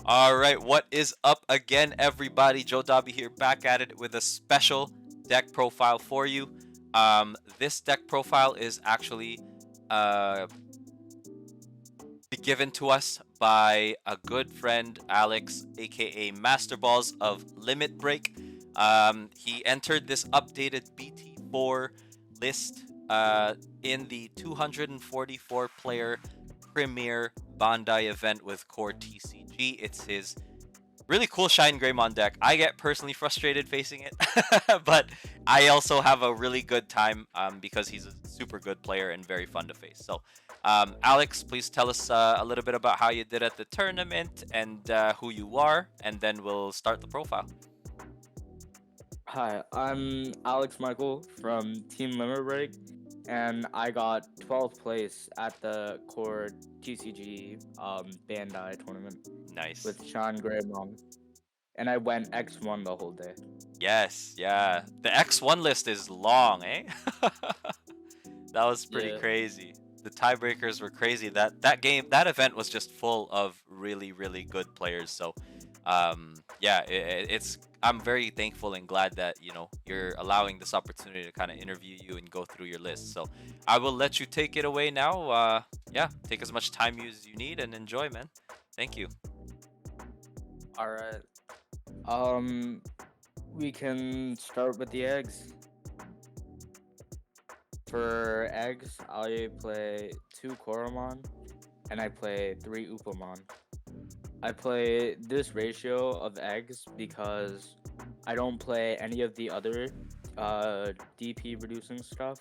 All right, what is up again, everybody? Joe Dobby here, back at it with a special deck profile for you. This deck profile is actually uh, given to us by a good friend, Alex, aka Masterballs of Limit Break. He entered this updated BT4 list in the 244 player Premier Bandai event with Core TCG. It's his really cool Shinegreymon deck. I get personally frustrated facing it, but I also have a really good time because he's a super good player and very fun to face. So, Alex, please tell us a little bit about how you did at the tournament and who you are, and then we'll start the profile. Hi, I'm Alex Michael from Team Limit Break, and I got 12th place at the Core TCG Bandai tournament Nice. with Sean Greymon, and I went X1 the whole day. Yes, yeah. The X1 list is long, eh? That was pretty Yeah, crazy. The tiebreakers were crazy. That event was just full of really good players. So, yeah, it's I'm very thankful and glad that you're allowing this opportunity to kind of interview you and go through your list. So, I will let you take it away now. Yeah, take as much time as you need and enjoy, man. Thank you. all right. Um, we can start with the eggs. For eggs, I play 2 Koromon, and I play 3 Upamon. I play this ratio of eggs because I don't play any of the other DP reducing stuff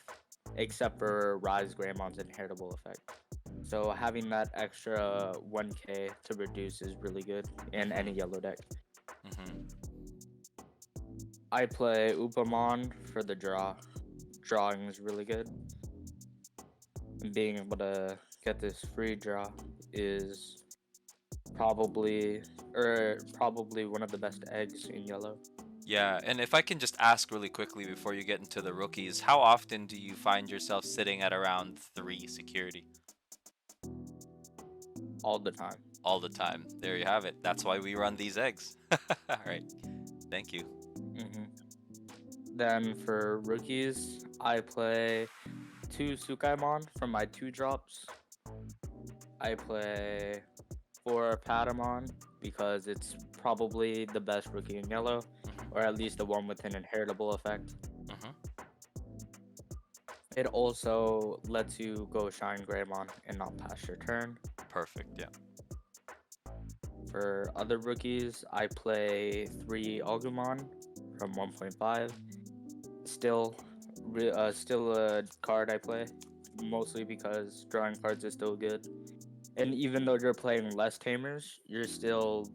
except for Rise Greymon's inheritable effect. So having that extra 1k to reduce is really good in any Mm-hmm. yellow deck. Mm-hmm. I play Upamon for the draw. Drawing is really good. And being able to get this free draw is probably one of the best eggs in yellow. Yeah, and if I can just ask really quickly before you get into the rookies, how often do you find yourself sitting at around 3 security? All the time. All the time. There you have it. That's why we run these eggs. All right. Thank you. hmm Then for rookies, I play 2 Sukaimon from my 2 drops. I play 4 Patamon because it's probably the best rookie in yellow, Hmm. or at least the one with an inheritable effect. Hmm. It also lets you go Shine Greymon and not pass your turn. Perfect. Yeah. For other rookies, I play 3 Agumon from 1.5. Still, still a card I play, mostly because drawing cards is still good. And even though you're playing less Tamers, you're still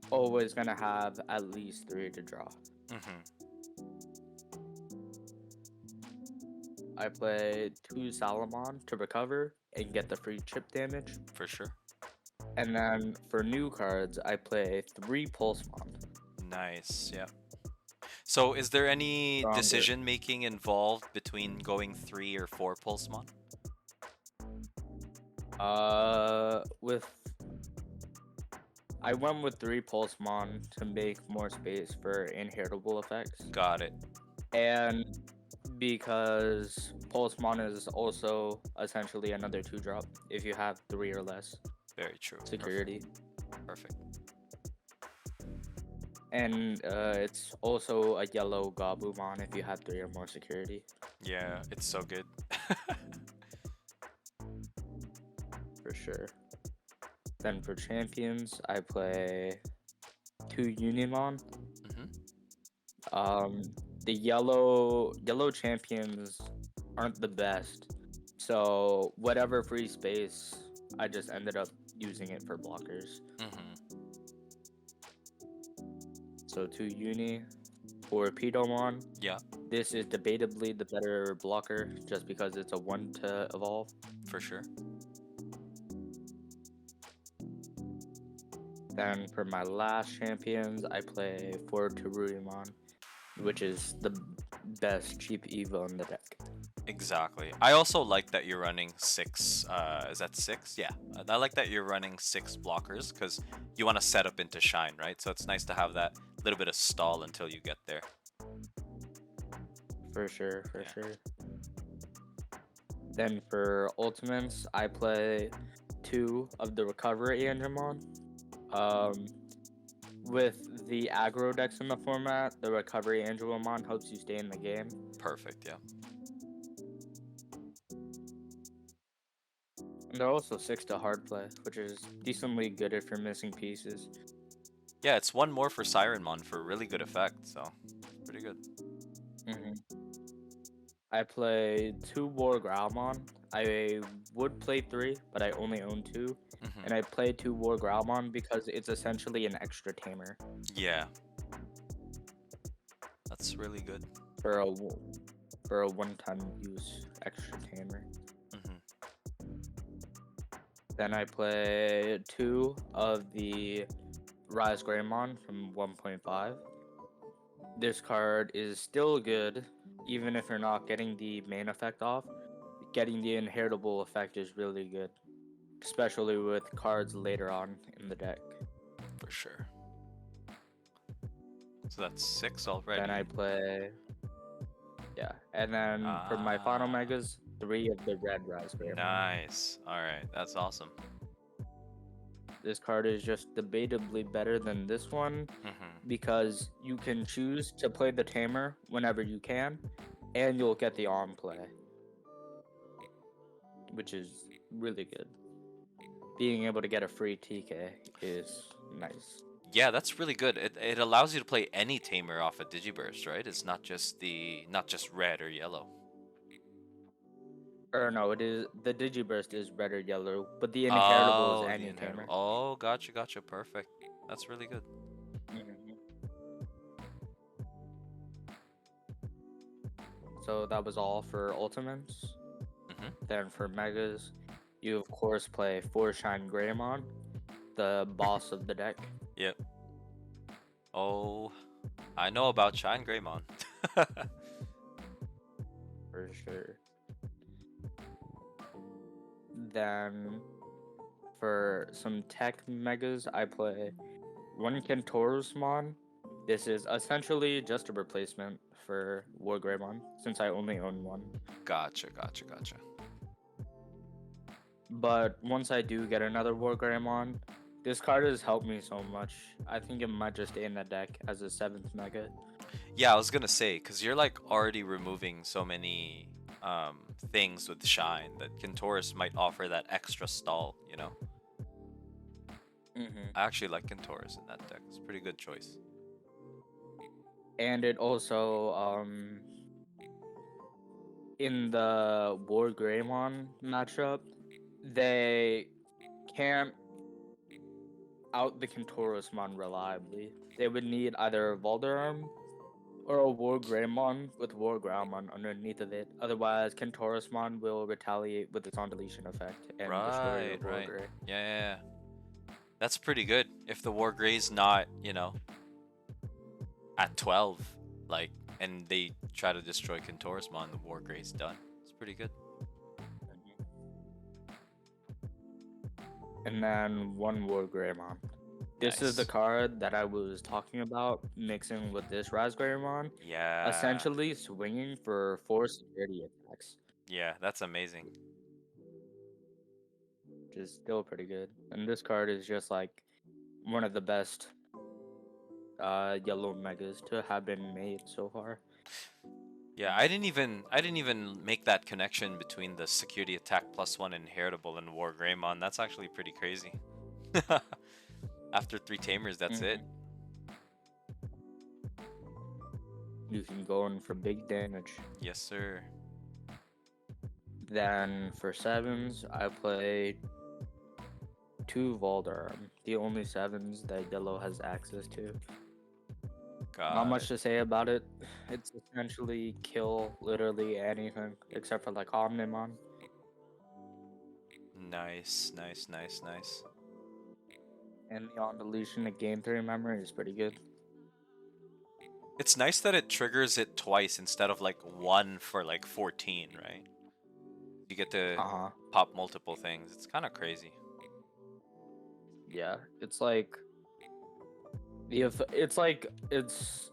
always gonna have at least 3 to draw. Hmm. I play 2 Salamon to recover and get the free chip damage. For sure. And then for new cards, I play 3 Pulsemon. Nice. Yeah. So, is there any Stronger. decision making involved between going 3 or 4 Pulsemon? With I went with 3 Pulsemon to make more space for inheritable effects, Got it. and because Pulsemon is also essentially another 2 drop if you have 3 or less Very true. Perfect. security, Perfect. and it's also a yellow Gabumon if you have 3 or more security, Yeah, it's so good. for sure. Then for champions, I play 2 Unimon. Hmm. Um, the yellow champions aren't the best, so whatever free space, I just ended up using it for blockers. Hmm. So 2 Uni for Pidomon. Yeah, This is debatably the better blocker just because it's a 1 to evolve. for sure. Then for my last champions, I play 4 Teruimon, which is the best cheap Evo in the deck. Exactly. I also like that you're running six. Is that six? Yeah. I like that you're running six blockers because you want to set up into Shine, right? So it's nice to have that little bit of stall until you get there. For sure, for Yeah. sure. Then for ultimates, I play 2 of the recovery Digimon. Um, with the aggro decks in the format, the recovery Angelomon helps you stay in the game. Perfect. Yeah. And they're also 6 to hard play, which is decently good if you're missing pieces. Yeah, it's one more for Sirenmon for really good effect, so pretty good. I play 2 War Growlmon. I would play 3, but I only own 2. And I play 2 War Growlmon because it's essentially an extra Tamer. Yeah. That's really good. For a one-time use extra Tamer. Then I play 2 of the Rise Greymon from 1.5. This card is still good, even if you're not getting the main effect off. Getting the inheritable effect is really good, especially with cards later on in the deck. For sure. So that's 6 already. Then I play, yeah, and then for my final megas, 3 of the Red Rise Greymon. Nice. All right, that's awesome. This card is just debatably better than this one because you can choose to play the Tamer whenever you can, and you'll get the on play, which is really good. Being able to get a free TK is nice. Yeah, that's really good. It allows you to play any Tamer off a Digiburst, right? It's not just red or yellow. Or no, it is the Digiburst is red or yellow, but the inheritable is any Tamer. Oh, gotcha. Perfect. That's really good. So that was all for ultimates. Then for megas, you of course play 4 Shinegreymon, the boss of the deck. Yep. Oh, I know about Shinegreymon. For sure. Then for some tech megas, I play 1 Kentorusmon. This is essentially just a replacement for War Greymon, since I only own 1. Gotcha. But once I do get another War Greymon, this card has helped me so much. I think it might just stay in the deck as a 7th mega. Yeah, I was gonna say, because you're like already removing so many things with Shine that Kentorus might offer that extra stall, you know? I actually like Kentorus in that deck. It's a pretty good choice. And it also, in the War Greymon matchup, they can't out the Kentorusmon reliably. They would need either Valderarm or a War Greymon with War Growlmon underneath of it. Otherwise, Kentorusmon will retaliate with its on deletion effect and destroy your War Grey. Yeah. That's pretty good. If the War Grey's not, at 12, like, and they try to destroy Kentorusmon, the War Grey's done. It's pretty good. And then 1 War Greymon. This is the card that I was talking about, mixing with this Rise Greymon. Yeah. Essentially swinging for 4 security attacks. Yeah, that's amazing. Which is still pretty good. And this card is just like one of the best yellow megas to have been made so far. Yeah, I didn't even make that connection between the security attack +1 inheritable and War Greymon. That's actually pretty crazy. After 3 Tamers, that's it. You can go in for big damage. Yes, sir. Then for 7s, I played 2 Valdarm, the only 7s that yellow has access to. Not much to say about it. It's essentially kill literally anything except for like Omnimon. Nice. And the on deletion to gain 3 memory is pretty good. It's nice that it triggers it twice instead of like one for like 14, right? You get to Uh-huh. pop multiple things. It's kind of crazy. Yeah. It's like it's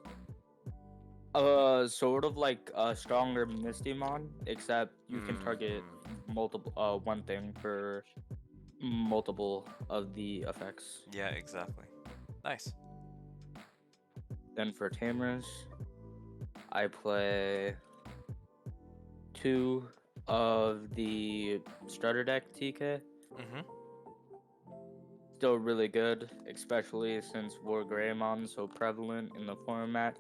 sort of like a stronger Mistymon, except you can target multiple one thing for multiple of the effects. Yeah, exactly. Nice. Then for Tamers, I play 2 of the starter deck TK. Mm-hmm. Still really good, especially since Wargreymon so prevalent in the format.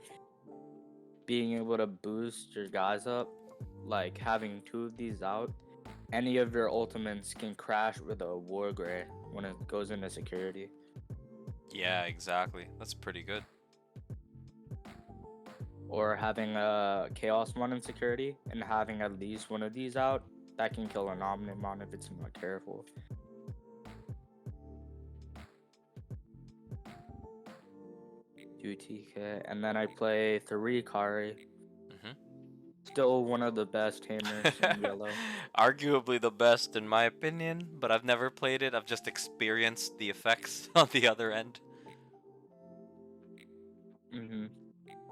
Being able to boost your guys up, like having 2 of these out, any of your ultimates can crash with a Wargrey when it goes into security. Yeah, exactly. That's pretty good. Or having a Chaos Mon in security and having at least one of these out, that can kill an Omnimon if it's not careful. TK, and then I play 3 Kari. Mm-hmm. Still one of the best tamers in yellow. Arguably the best in my opinion, but I've never played it. I've just experienced the effects on the other end. hmm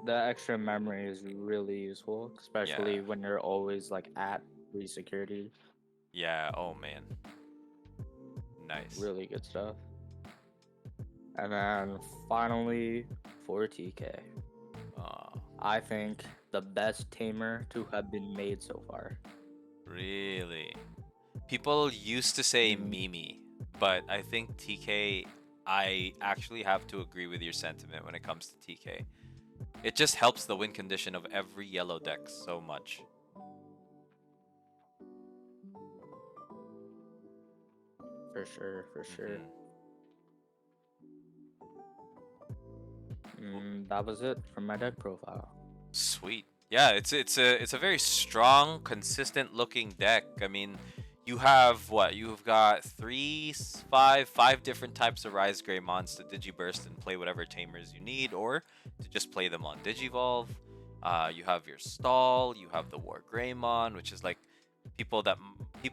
The extra memory is really useful, especially Yeah. when you're always like at 3 security. Yeah, oh man. Nice. Really good stuff. And then finally, 4 TK. I think the best tamer to have been made so far. Really? People used to say Mimi, but I think TK, I actually have to agree with your sentiment when it comes to TK. It just helps the win condition of every yellow deck so much. For sure, for sure. That was it from my deck profile. Sweet. Yeah, it's a very strong, consistent looking deck. I mean, you have what? You've got five different types of Rise Greymons to Digiburst and play whatever tamers you need, or to just play them on Digivolve. You have your stall. You have the War Greymon, which is like people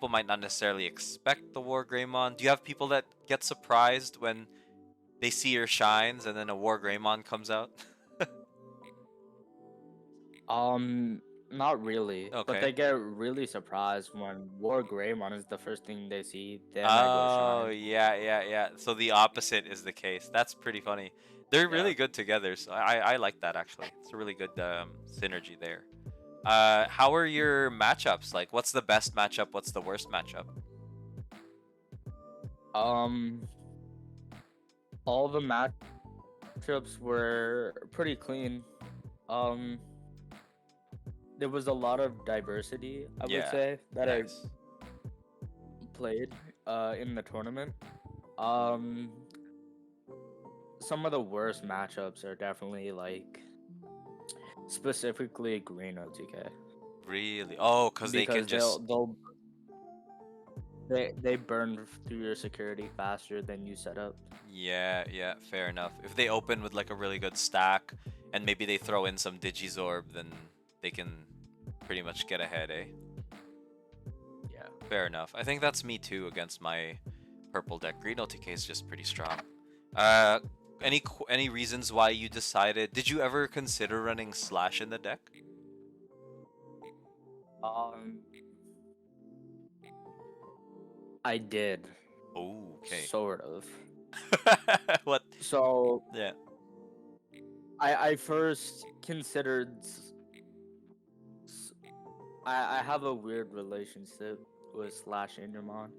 might not necessarily expect the War Greymon. Do you have people that get surprised when they see your shines and then a War Greymon comes out? Not really, but Okay. they get really surprised when War Greymon is the first thing they see. Then I go Oh, Shine. yeah. So the opposite is the case. That's pretty funny. They're Yeah. really good together, so I like that actually. It's a really good synergy there. How are your matchups? Like, what's the best matchup? What's the worst matchup? All the matchups were pretty clean. Um, there was a lot of diversity, I would Yeah, say, that nice. I played in the tournament. Um, some of the worst matchups are definitely like specifically green OTK Really? Oh, cause they can because just. they burn through your security faster than you set up. Yeah. Fair enough. If they open with like a really good stack, and maybe they throw in some Digizorb, then they can pretty much get ahead, eh? Yeah. Fair enough. I think that's me too against my purple deck. Green OTK is just pretty strong. Any reasons why you decided? Did you ever consider running Slash in the deck? Um, I did. Oh, okay. Sort of. What? So Yeah. I first considered I have a weird relationship with Slash Ingermon.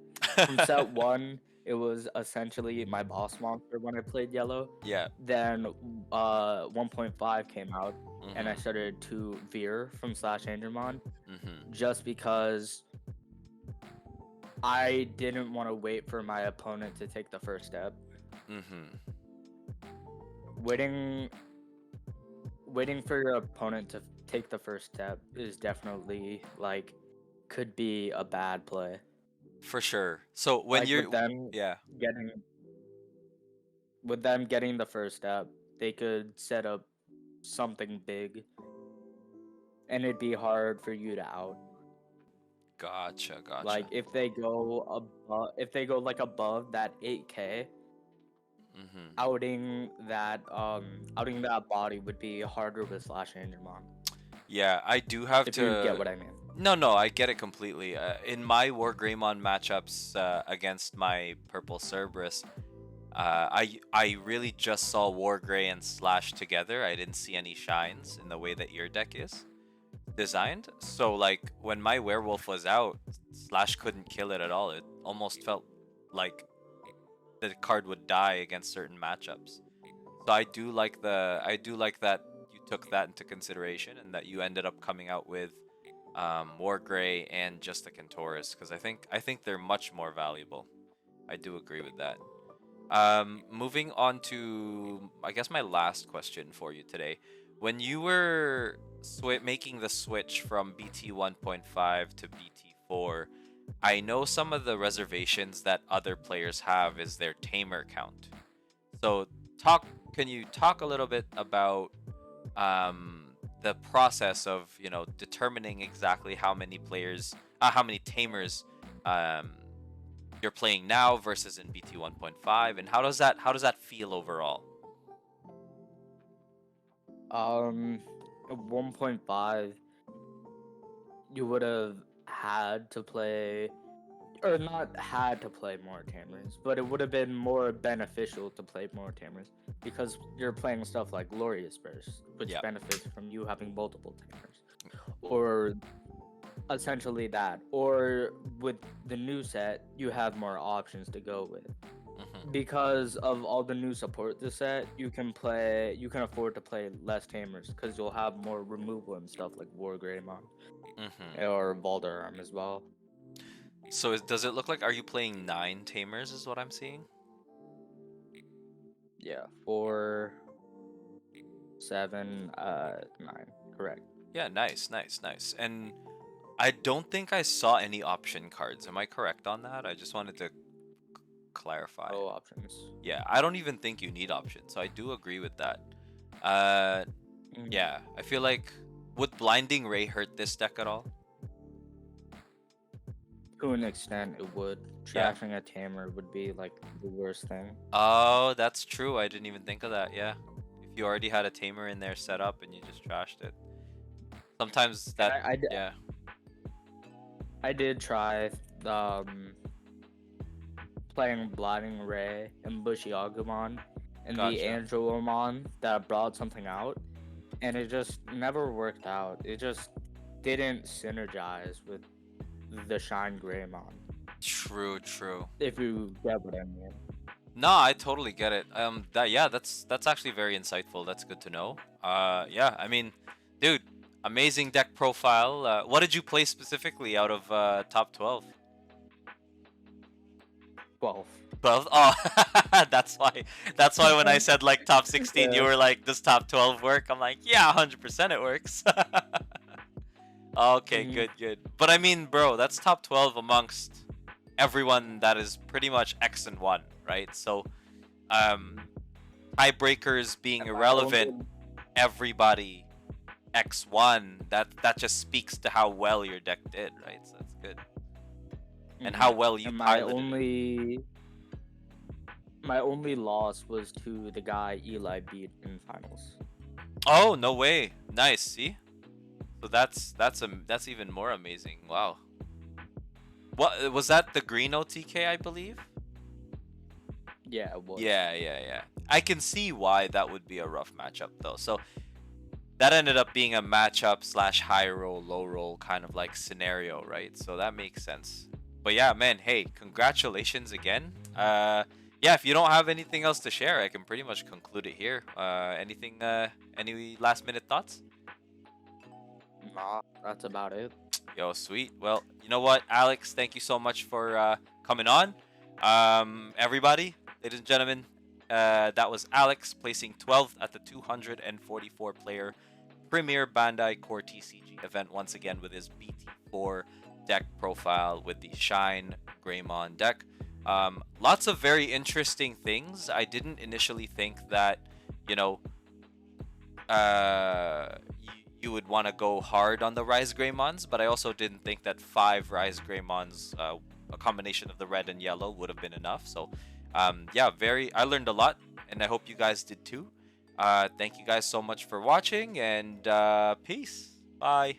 From set 1, it was essentially my boss monster when I played yellow. Yeah. Then 1.5 came out and I Mhm. started to veer from Slash Ingermon Mhm. just because I didn't want to wait for my opponent to take the first step. Mhm. Waiting for your opponent to take the first step is definitely like could be a bad play. For sure. So when Like you're yeah. getting getting the first step, they could set up something big, and it'd be hard for you to out. Gotcha, gotcha. Like if they go like above that 8K, Mm-hmm. outing that body would be harder with Slash Angemon. Yeah, I do have If to. you get what I mean. No, I get it completely. In my Wargreymon matchups against my Purple Cerberus, I really just saw Wargrey and Slash together. I didn't see any shines in the way that your deck is designed. So like when my Werewolf was out, Slash couldn't kill it at all. It almost felt like the card would die against certain matchups. So I do like that you took that into consideration and that you ended up coming out with Wargrey and just the Kentaurus, because I think they're much more valuable. I do agree with that. Moving on to, I guess, my last question for you today. When you were making the switch from BT 1.5 to BT4, I know some of the reservations that other players have is their Tamer count. So can you talk a little bit about the process of, you know, determining exactly how many Tamers you're playing now versus in BT 1.5, and how does that feel overall? 1.5, you would have had to play, or not had to play more Tamers, but it would have been more beneficial to play more Tamers because you're playing stuff like Glorious Burst, which Yeah. benefits from you having multiple Tamers, or essentially that. Or with the new set, you have more options to go with. Mm-hmm. Because of all the new support this set, you can afford to play less Tamers because you'll have more removal and stuff like Wargreymon Mm-hmm. or Valdararm as well. So does it look like, are you playing 9 Tamers is what I'm seeing? Yeah, 4, 7, 9, correct. Yeah, nice. And I don't think I saw any option cards. Am I correct on that? I just wanted to clarify. No options. Yeah, I don't even think you need options, so I do agree with that. Uh, yeah, I feel like, would Blinding Ray hurt this deck at all? To an extent, it would. Yeah. Trashing a Tamer would be like the worst thing. Oh, that's true. I didn't even think of that. Yeah, if you already had a Tamer in there set up and you just trashed it, sometimes that. Yeah. I did try playing Blinding Ray and Bushy Agumon and the Gotcha. Angelomon that brought something out, and it just never worked out. It just didn't synergize with the Shinegreymon. True. If you get what I mean. No, I totally get it. That's actually very insightful. That's good to know. Yeah, I mean, dude, amazing deck profile. What did you play specifically out of top 12? 12. 12? Oh, that's why when I said like top 16, you were like, does top 12 work? I'm like, yeah, 100% it works. Okay, good. But I mean, bro, that's top 12 amongst everyone that is pretty much X and 1, right? So, tiebreakers being irrelevant, everybody X1, that just speaks to how well your deck did, right? So that's good. And how well you piloted. My only loss was to the guy Eli beat in finals. Oh, no way. Nice, see? So that's even more amazing. Wow. What was that, the green OTK, I believe? Yeah, it was. Yeah. I can see why that would be a rough matchup though. So that ended up being a matchup / high roll, low roll kind of like scenario, right? So that makes sense. But yeah, man, hey, congratulations again. Yeah, if you don't have anything else to share, I can pretty much conclude it here. Any last minute thoughts? Nah, that's about it. Yo, sweet. Well, you know what, Alex, thank you so much for coming on. Everybody, ladies and gentlemen, that was Alex placing 12th at the 244 player Premier Bandai Core TCG event once again with his BT4 deck profile with the Shinegreymon deck. Lots of very interesting things. I didn't initially think that, you know, you would want to go hard on the Rise Greymons, but I also didn't think that 5 Rise Greymons, a combination of the red and yellow, would have been enough. So, yeah, I learned a lot, and I hope you guys did too. Thank you guys so much for watching, and peace. Bye.